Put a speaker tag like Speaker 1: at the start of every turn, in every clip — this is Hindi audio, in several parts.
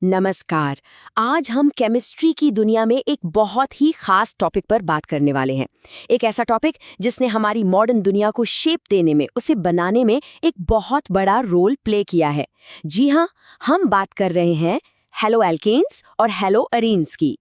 Speaker 1: नमस्कार। आज हम केमिस्ट्री की दुनिया में एक बहुत ही खास टॉपिक पर बात करने वाले हैं। एक ऐसा टॉपिक जिसने हमारी मॉडर्न दुनिया को शेप देने में, उसे बनाने में एक बहुत बड़ा रोल प्ले किया है। जी हाँ, हम बात कर रहे हैं हेलो एल्केन्स और हेलो अरीन्स की।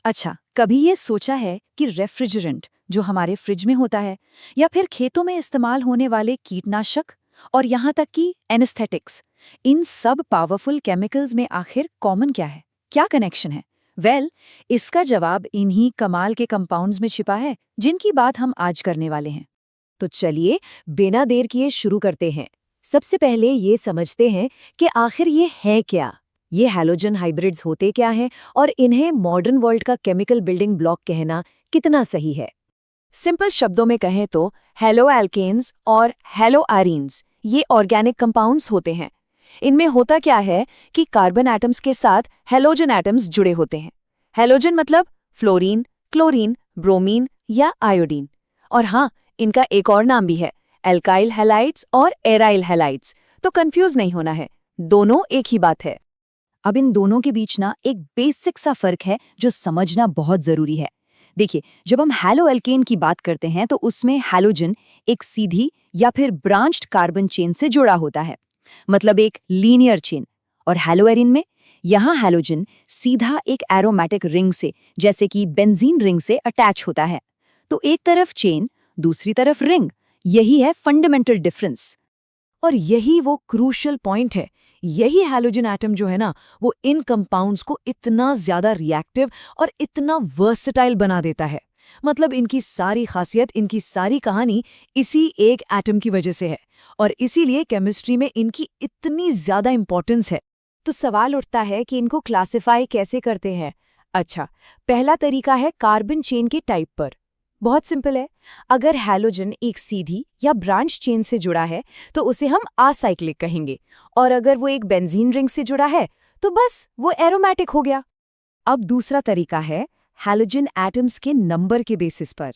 Speaker 2: अच्छा, कभी ये सोचा है कि रेफ्रिजरेंट जो हमारे फ्रिज में होता है या फिर खेतों में इस्तेमाल होने वाले कीटनाशक और यहाँ तक कि एनेस्थेटिक्स, इन सब पावरफुल केमिकल्स में आखिर कॉमन क्या है? क्या कनेक्शन है? इसका जवाब इन्हीं कमाल के कंपाउंड्स में छिपा है जिनकी बात हम आज करने वाले हैं।
Speaker 1: तो चलिए बिना देर किए शुरू करते हैं। सबसे पहले ये समझते हैं कि आखिर ये है क्या। ये हैलोजन हाइब्रिड्स होते क्या हैं और इन्हें मॉडर्न वर्ल्ड का केमिकल बिल्डिंग ब्लॉक कहना कितना सही है। सिंपल शब्दों में कहें तो हेलो एल्केन्स और हेलो एरीन्स ये ऑर्गेनिक कंपाउंड्स होते हैं। इनमें होता क्या है कि कार्बन एटम्स के साथ हैलोजन एटम्स जुड़े होते हैं। हैलोजन मतलब फ्लोरीन, क्लोरीन, ब्रोमीन या आयोडीन। और हाँ, इनका एक और नाम भी है, एल्काइल हैलाइड्स और एराइल हैलाइड्स। तो कंफ्यूज नहीं होना है, दोनों एक ही बात है।
Speaker 2: अब इन दोनों के बीच ना एक बेसिक सा फर्क है जो समझना बहुत जरूरी है। देखिए, जब हम हैलो एल्केन की बात करते हैं तो उसमें हैलोजन एक सीधी या फिर ब्रांच्ड कार्बन चेन से जुड़ा होता है, मतलब एक लीनियर चेन। और हैलो एरीन में यहाँ हैलोजन सीधा एक एरोमेटिक रिंग से, जैसे कि बेंजीन रिंग से अटैच होता है। तो एक तरफ चेन, दूसरी तरफ रिंग, यही है फंडामेंटल डिफरेंस।
Speaker 1: और यही वो क्रूशियल पॉइंट है। यही हैलोजन एटम जो है ना, वो इन कंपाउंड्स को इतना ज्यादा रिएक्टिव और इतना वर्सेटाइल बना देता है। मतलब इनकी सारी खासियत, इनकी सारी कहानी इसी एक एटम की वजह से है। और इसीलिए केमिस्ट्री में इनकी इतनी ज्यादा इंपॉर्टेंस है। तो सवाल उठता है कि इनको क्लासिफाई कैसे करते हैं। अच्छा, पहला तरीका है कार्बन चेन के टाइप पर। बहुत सिंपल है। अगर हैलोजन एक सीधी या ब्रांच चेन से जुड़ा है तो उसे हम असाइक्लिक कहेंगे, और अगर वो एक बेंजीन रिंग से जुड़ा है तो बस वो एरोमेटिक हो गया।
Speaker 2: अब दूसरा तरीका है हैलोजन एटम्स के नंबर के बेसिस पर।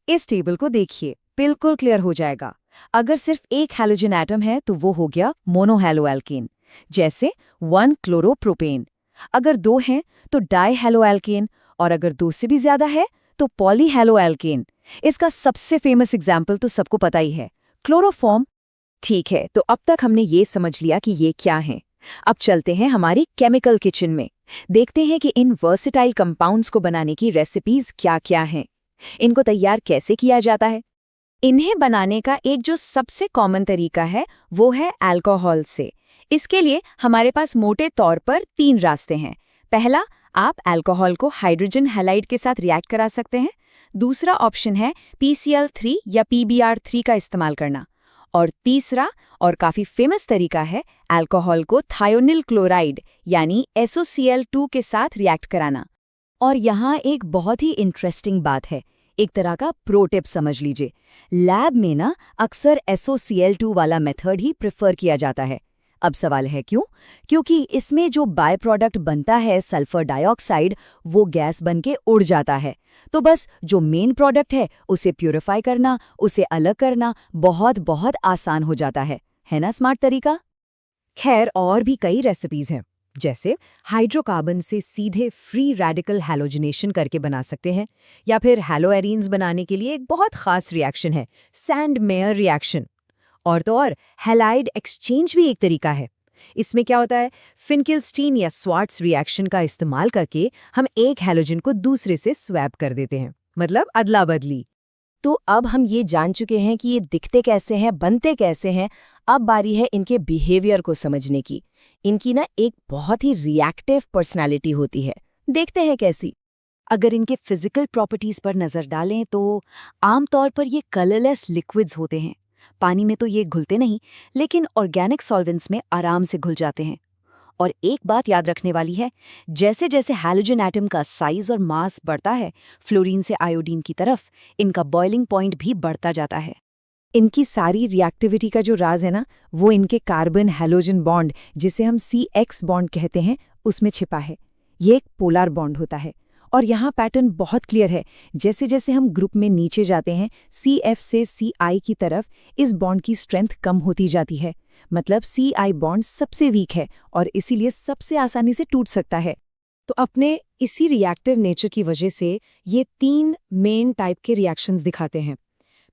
Speaker 2: इस टेबल को देखिए, बिल्कुल क्लियर हो जाएगा। अगर सिर्फ एक हैलोजन एटम है तो वो हो गया मोनोहैलोएल्केन, जैसे 1 क्लोरोप्रोपेन। अगर दो हैं तो डाईहैलोएल्केन, और अगर दो से भी ज्यादा है तो पॉलीहैलोएल्केन। इसका सबसे फेमस एग्जाम्पल तो सबको पता ही है, क्लोरोफॉर्म।
Speaker 1: ठीक है, तो अब तक हमने ये समझ लिया कि ये क्या है। अब चलते हैं हमारी केमिकल किचन में। देखते हैं कि इन वर्सेटाइल कंपाउंड्स को बनाने की रेसिपीज क्या-क्या हैं। इनको तैयार कैसे किया जाता है। इन्हें बनाने का एक जो सबसे कॉमन तरीका है वो है अल्कोहल से। इसके लिए हमारे पास मोटे तौर पर 3 रास्ते हैं। पहला, आप अल्कोहल को हाइड्रोजन हैलाइड के साथ रिएक्ट करा सकते हैं। दूसरा ऑप्शन है PCl3 या PBr3 का इस्तेमाल करना। और तीसरा और काफी फेमस तरीका है अल्कोहल को थायोनिल क्लोराइड यानी SOCl2 के साथ रिएक्ट कराना। और यहाँ एक बहुत ही इंटरेस्टिंग बात है, एक तरह का प्रो टिप समझ लीजिए। लैब में ना अक्सर SOCl2 वाला मेथड ही प्रेफर किया जाता है। अब सवाल है क्यों? क्योंकि इसमें जो बाय प्रोडक्ट बनता है सल्फर डाइऑक्साइड, वो गैस बन के उड़ जाता है। तो बस जो मेन प्रोडक्ट है उसे प्यूरिफाई करना, उसे अलग करना बहुत बहुत आसान हो जाता है ना स्मार्ट तरीका। खैर, और भी कई रेसिपीज हैं, जैसे हाइड्रोकार्बन से सीधे फ्री रेडिकल हैलोजनेशन करके बना सकते हैं, या फिर हैलोएरीन्स बनाने के लिए एक बहुत खास रिएक्शन है, सैंड मेयर रिएक्शन। और तो और हैलाइड एक्सचेंज भी एक तरीका है। इसमें क्या होता है, फिनकिलस्टीन या स्वार्ट्स रिएक्शन का इस्तेमाल करके हम एक हैलोजन को दूसरे से स्वैप कर देते हैं, मतलब अदला बदली। तो अब हम ये जान चुके हैं कि ये दिखते कैसे हैं, बनते कैसे हैं। अब बारी है इनके बिहेवियर को समझने की। इनकी ना एक बहुत ही रिएक्टिव पर्सनालिटी होती है। देखते हैं कैसी। अगर इनके फिजिकल प्रॉपर्टीज पर नजर डालें तो आमतौर पर ये कलरलेस लिक्विड्स होते हैं। पानी में तो ये घुलते नहीं, लेकिन ऑर्गेनिक सॉल्वेंट्स में आराम से घुल जाते हैं। और एक बात याद रखने वाली है, जैसे जैसे हैलोजन एटम का साइज और मास बढ़ता है, फ्लोरीन से आयोडीन की तरफ, इनका बॉइलिंग पॉइंट भी बढ़ता जाता है। इनकी सारी रिएक्टिविटी का जो राज है ना, वो इनके कार्बन हैलोजन बॉन्ड, जिसे हम CX बॉन्ड कहते हैं, उसमें छिपा है। ये एक पोलर बॉन्ड होता है और यहाँ पैटर्न बहुत क्लियर है। जैसे जैसे हम ग्रुप में नीचे जाते हैं, CF से CI की तरफ, इस बॉन्ड की स्ट्रेंथ कम होती जाती है। मतलब CI बॉन्ड सबसे वीक है और इसीलिए सबसे आसानी से टूट सकता है। तो अपने इसी रिएक्टिव नेचर की वजह से ये 3 मेन टाइप के रिएक्शंस दिखाते हैं।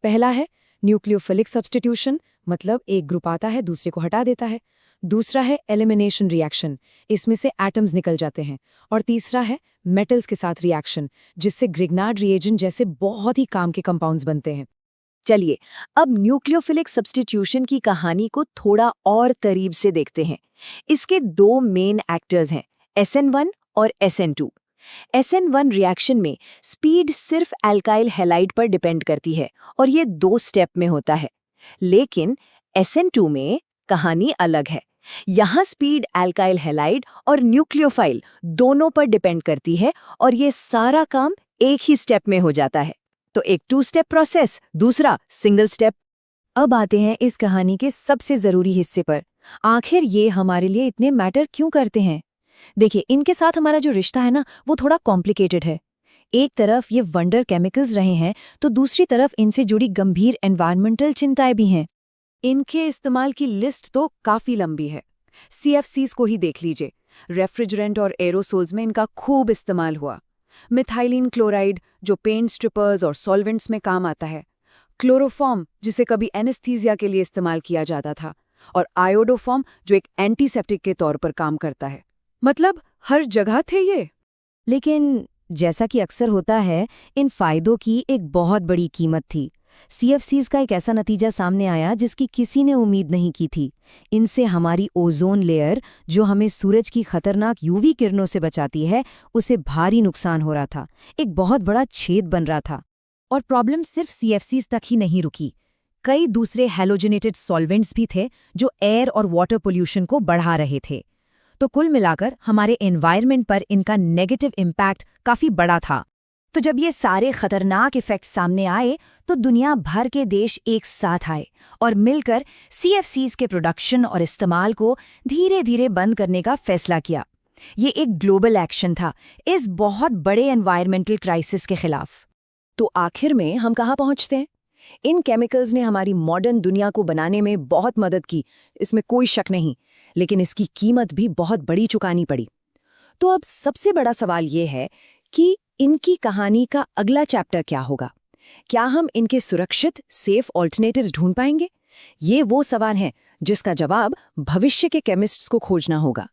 Speaker 1: पहला है न्यूक्लियोफिलिक सब्स्टिट्यूशन, मतलब एक ग्रुप आता है दूसरे को हटा देता है। दूसरा है एलिमिनेशन रिएक्शन, इसमें से एटम्स निकल जाते हैं। और तीसरा है मेटल्स के साथ रिएक्शन, जिससे ग्रिग्नार्ड रिएजेंट जैसे बहुत ही काम के कंपाउंड्स बनते हैं।
Speaker 2: चलिए, अब न्यूक्लियोफिलिक सब्स्टिट्यूशन की कहानी को थोड़ा और करीब से देखते हैं। इसके 2 मेन एक्टर्स हैं, SN1 और SN2। SN1 रिएक्शन में स्पीड सिर्फ एल्काइल हैलाइड पर डिपेंड करती है और ये 2 स्टेप में होता है। लेकिन SN2 में कहानी अलग है। यहाँ स्पीड एल्काइल हैलाइड और न्यूक्लियोफाइल दोनों पर डिपेंड करती है और ये सारा काम एक ही स्टेप में हो जाता है। तो एक 2 स्टेप प्रोसेस, दूसरा सिंगल स्टेप। अब आते हैं इस कहानी के सबसे जरूरी हिस्से पर। आखिर ये हमारे लिए इतने मैटर क्यों करते हैं? देखिए, इनके साथ हमारा जो रिश्ता है ना, वो थोड़ा कॉम्प्लिकेटेड है। एक तरफ ये वंडर केमिकल्स रहे हैं, तो दूसरी तरफ इनसे जुड़ी गंभीर एनवायरमेंटल चिंताएं भी हैं। इनके इस्तेमाल की लिस्ट तो काफी लंबी है। CFCs को ही देख लीजिए। रेफ्रिजरेंट और एरोसोल्स में इनका खूब इस्तेमाल हुआ। मिथाइलिन क्लोराइड, जो पेंट स्ट्रिपर्स और सॉल्वेंट्स में काम आता है। क्लोरोफॉर्म, जिसे कभी एनेस्थीसिया के लिए इस्तेमाल किया जाता था। और आयोडोफॉर्म, जो एक एंटीसेप्टिक के तौर पर काम करता है। मतलब हर जगह थे ये। लेकिन जैसा कि अक्सर होता है, इन फायदों की एक बहुत बड़ी कीमत थी। CFCs का एक ऐसा नतीजा सामने आया जिसकी किसी ने उम्मीद नहीं की थी। इनसे हमारी ओजोन लेयर, जो हमें सूरज की खतरनाक UV किरणों से बचाती है, उसे भारी नुकसान हो रहा था। एक बहुत बड़ा छेद बन रहा था। और प्रॉब्लम सिर्फ CFCs तक ही नहीं रुकी। कई दूसरे हैलोजिनेटेड सॉल्वेंट्स भी थे जो एयर और वाटर पोल्यूशन को बढ़ा रहे थे। तो कुल मिलाकर हमारे एनवायरनमेंट पर इनका नेगेटिव इम्पैक्ट काफी बड़ा था। तो जब ये सारे खतरनाक इफेक्ट सामने आए, तो दुनिया भर के देश एक साथ आए और मिलकर CFCs के प्रोडक्शन और इस्तेमाल को धीरे धीरे बंद करने का फैसला किया। ये एक ग्लोबल एक्शन था इस बहुत बड़े एनवायरमेंटल क्राइसिस के खिलाफ। तो आखिर में हम कहाँ पहुँचते हैं? इन केमिकल्स ने हमारी मॉडर्न दुनिया को बनाने में बहुत मदद की, इसमें कोई शक नहीं। लेकिन इसकी कीमत भी बहुत बड़ी चुकानी पड़ी। तो अब सबसे बड़ा सवाल ये है कि इनकी कहानी का अगला चैप्टर क्या होगा? क्या हम इनके सुरक्षित, सेफ ऑल्टरनेटिव्स ढूंढ पाएंगे? ये वो सवाल है जिसका जवाब भविष्य के केमिस्ट्स को खोजना होगा।